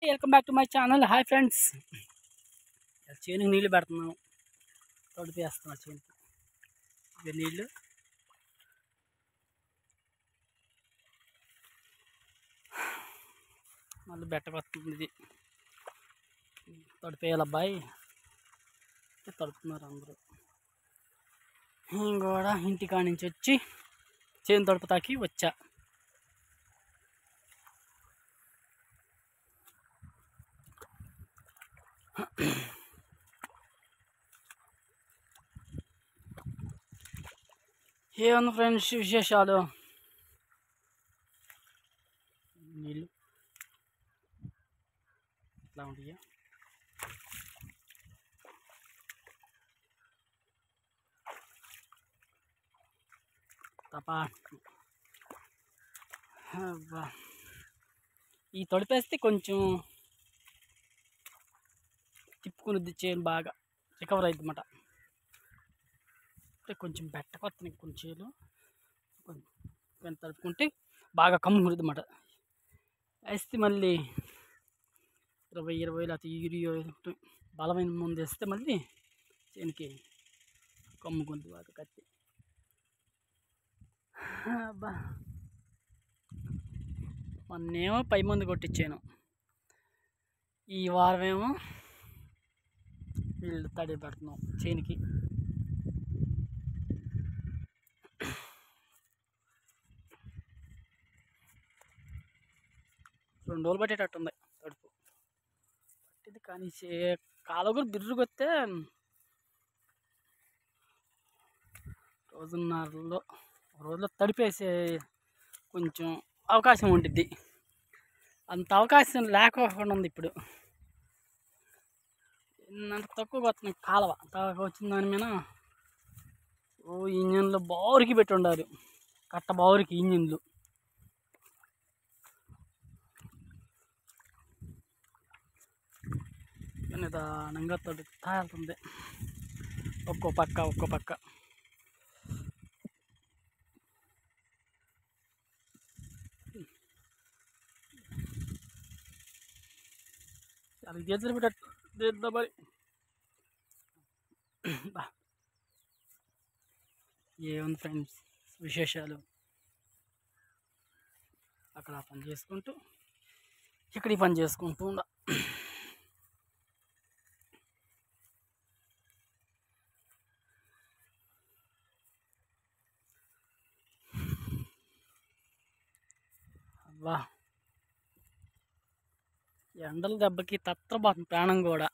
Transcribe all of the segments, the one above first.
Welcome back to my channel. Hi friends, చేనుకి నీళ్ళు పెడుతున్నాను, తొడిపేస్తున్నా చేనుకి. ఇవి నీళ్ళు మళ్ళీ బెట్టకొస్తుంది. ఇది తొడిపేయాలి అబ్బాయి, తడుపుతున్నారు అందరూ. నేను కూడా ఇంటికాడ నుంచి వచ్చి చేను తడుపుతాకి వచ్చా. ఏమన్నా ఫ్రెండ్స్ విశేషాలు? నీళ్ళు ఇట్లా ఉంటాయా? తపా ఈ తొడిపేస్తే కొంచెం తిప్పుకునిద్ది, చేను బాగా రికవర్ అవుతుంది అన్నమాట. కొంచెం బెట్టకొత్తని కొన్ని చేలు కొంచెం తడుపుకుంటే బాగా కమ్ముకునిద్ది అన్నమాట. వేస్తే మళ్ళీ 20 లేకపోతే యూరియా బలమైన ముందు వేస్తే మళ్ళీ చేనికి కమ్ముకుంది బాగా కత్తి. అబ్బా, మొన్నేమో పై మందు కొట్టించాను, ఈ వారమేమో వీళ్ళు తడి పెడుతున్నాం చేనికి. 2 రోజులు పట్టేటట్టుంది తడుపు పట్టింది. కానీ కాలువ కూడా బిర్రుకొస్తే రోజులో తడిపేసే కొంచెం అవకాశం ఉంటుంది. అంత అవకాశం లేకపోకుండా ఉంది ఇప్పుడు. అంత తక్కువగా వస్తున్నాయి కాలువ. వచ్చిన దాని మీద ఇంజన్లు బావురికి పెట్టి ఉండాలి, కట్ట బావురికి ఇంజన్లు. నిదానంగా తడుపుతా వెళ్తుంది, ఒక్కో పక్క. అది గేదెలు పెట్ట మరి ఏముంది ఫ్రెండ్స్ విశేషాలు? అక్కడ పని చేసుకుంటూ ఇక్కడ ఈ పని చేసుకుంటూ ఉండ. అబ్బా, ఎండల దెబ్బకి తత్రపోతుంది ప్రాణం కూడా.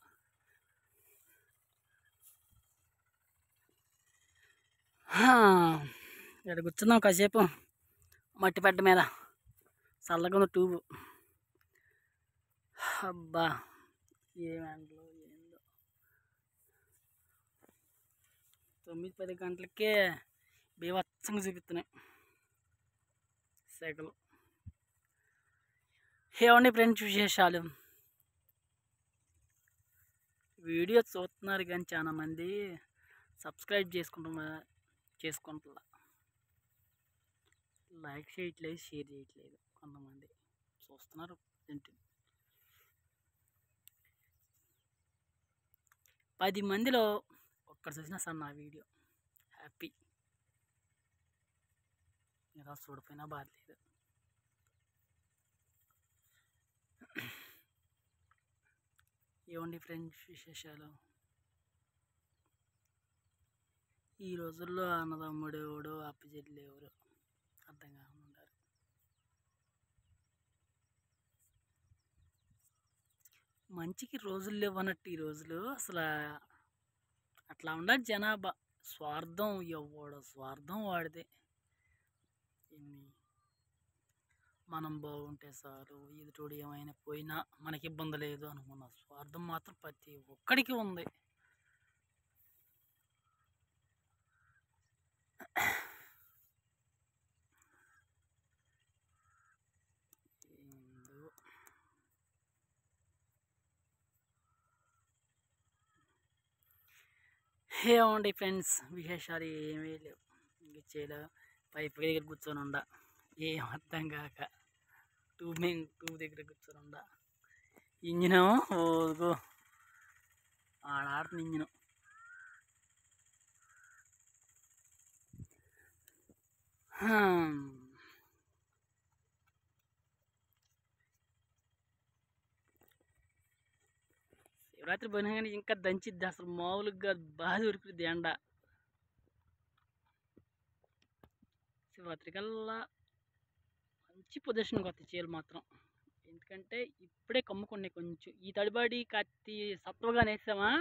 ఇక్కడ కూర్చున్నాం కాసేపు మట్టి పెట్ట మీద, చల్లగా ఉన్న ట్యూబు. అబ్బా, ఏం ఎండలో ఏందో. 9-10 గంటలకే బీభత్సంగా చూపిస్తున్నాయి సెగలు. ఏమండి ఫ్రెండ్స్ విశేషాలు? వీడియో చూస్తున్నారు కానీ చాలా మంది సబ్స్క్రైబ్ చేసుకుంటున్నా, లైక్ చేయట్లేదు, షేర్ చేయట్లేదు. కొంతమంది చూస్తున్నారు, 10 మందిలో ఒక్కరు చూసినా సార్ నా వీడియో హ్యాపీ. ఇలా చూడపోయినా బాధలేదు. ఏమండి ఫ్రెండ్స్ విశేషాలు? ఈ రోజుల్లో అన్నదమ్ముడు ఎవడు, అప్పచెల్లి ఎవరు అర్థం కాకుండా. మంచికి రోజులు లేవన్నట్టు ఈ రోజులు. అసలు అట్లా ఉండాలి జనాభా. స్వార్థం, స్వార్థం వాడితే. మనం బాగుంటే చాలు, ఎదుటోడు ఏమైనా పోయినా మనకి ఇబ్బంది లేదు అనుకున్న స్వార్థం మాత్రం ప్రతి ఒక్కడికి ఉంది. ఏమండి ఫ్రెండ్స్ విశేషాలు? ఏమీ లేవు. ఇంక చేయలే, పైపు దగ్గర కూర్చొని ఉండ, ఏం అర్థం కాక ట్యూబ్ దగ్గర కూర్చొని ఉండ. ఇంజినేమో ఓ ఆడుతుంది ఇంజిన్. శివరాత్రి పోయినా కానీ ఇంకా దంచిద్ది, అసలు మామూలుగా బాగా దొరుకుతుంది ఎండ. శివరాత్రి కల్లా మంచి పొజిషన్కి వస్తాయి చీరలు మాత్రం. ఎందుకంటే ఇప్పుడే కమ్ముకున్నాయి కొంచెం, ఈ తడిబాడి కత్తి సత్వగా నేసామా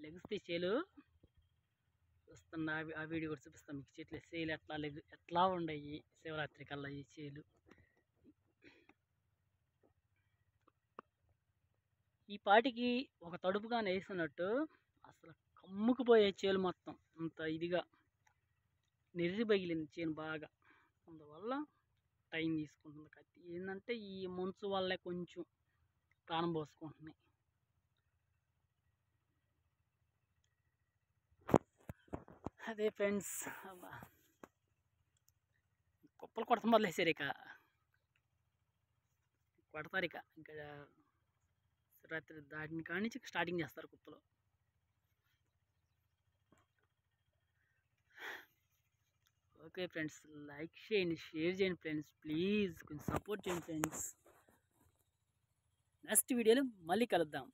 లెగుస్తాయి చేలు. చూస్తున్నా ఆ వీడియో కూడా చూపిస్తాం మీకు. చెట్లు చేలు ఎట్లా ఉండయి శివరాత్రి కల్లా ఈ చేలు. ఈ పాటికి ఒక తడుపుగా నేసినట్టు అసలు కమ్ముకుపోయే చేలు మొత్తం అంత ఇదిగా నెర్రి పగిలింది చేను బాగా. అందువల్ల టైం తీసుకుంటుంది కత్తి. ఏంటంటే ఈ మంచు వల్లే కొంచెం ప్రాణం పోసుకుంటున్నాయి. అదే ఫ్రెండ్స్, కుప్పలు కొడతాం మొదలేసారు. ఇక కొడతారు ఇక ఇంకా రాత్రి దాటిన కాడి నుంచి స్టార్టింగ్ చేస్తారు కుప్పలు. ఓకే ఫ్రెండ్స్, లైక్ చేయండి, షేర్ చేయండి ఫ్రెండ్స్, ప్లీజ్ కొంచెం సపోర్ట్ చేయండి ఫ్రెండ్స్. నెక్స్ట్ వీడియోలో మళ్ళీ కలుద్దాం.